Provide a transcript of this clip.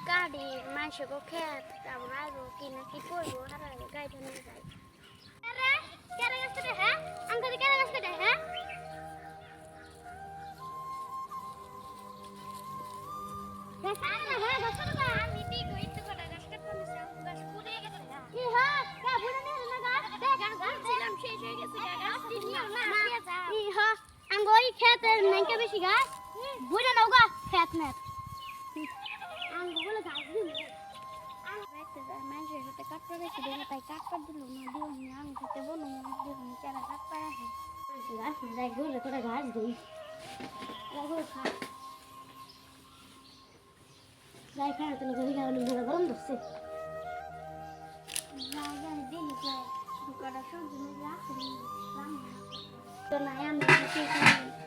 গাড়ি মানুষকে খেত আমরা আইবো কি না কি করবো হারালে গাড়ি নিয়ে যাই আরে কেন গাছটা হ্যাঁ আঙ্কেল কেন গাছটা হ্যাঁ গাছটা হ্যাঁ গাছটা আমি ঠিক হইতে করে গাছটা কোন গাছ পুড়ে গেছে কি হ্যাঁ কা পুড়ে নিয়ে না গাছ দেখ গাছ ছিলাম শেষ হয়ে গেছে গাছ নিও না ই হ্যাঁ আঙ্গই খেতের নাইকে বেশি গাছ বুড়ে নাও গা খেত না আঙ্গুলে গাছ দিল দেখতে যায় মানুষের সাথে কাটতে রেখে দেখে তাই কাটতে দিল না দিও নি আমি খেতে বলো দেখুন কেনা কাটতে রাখে গাছ যাই ঘুরলে করে গাছ দিই ঘুরে খা যাই খায় তো ঘুরে গেলে গরম ধরছে যাই যাই দেখি প্রায় দোকানটা সব জন্য রাখি তো না আমি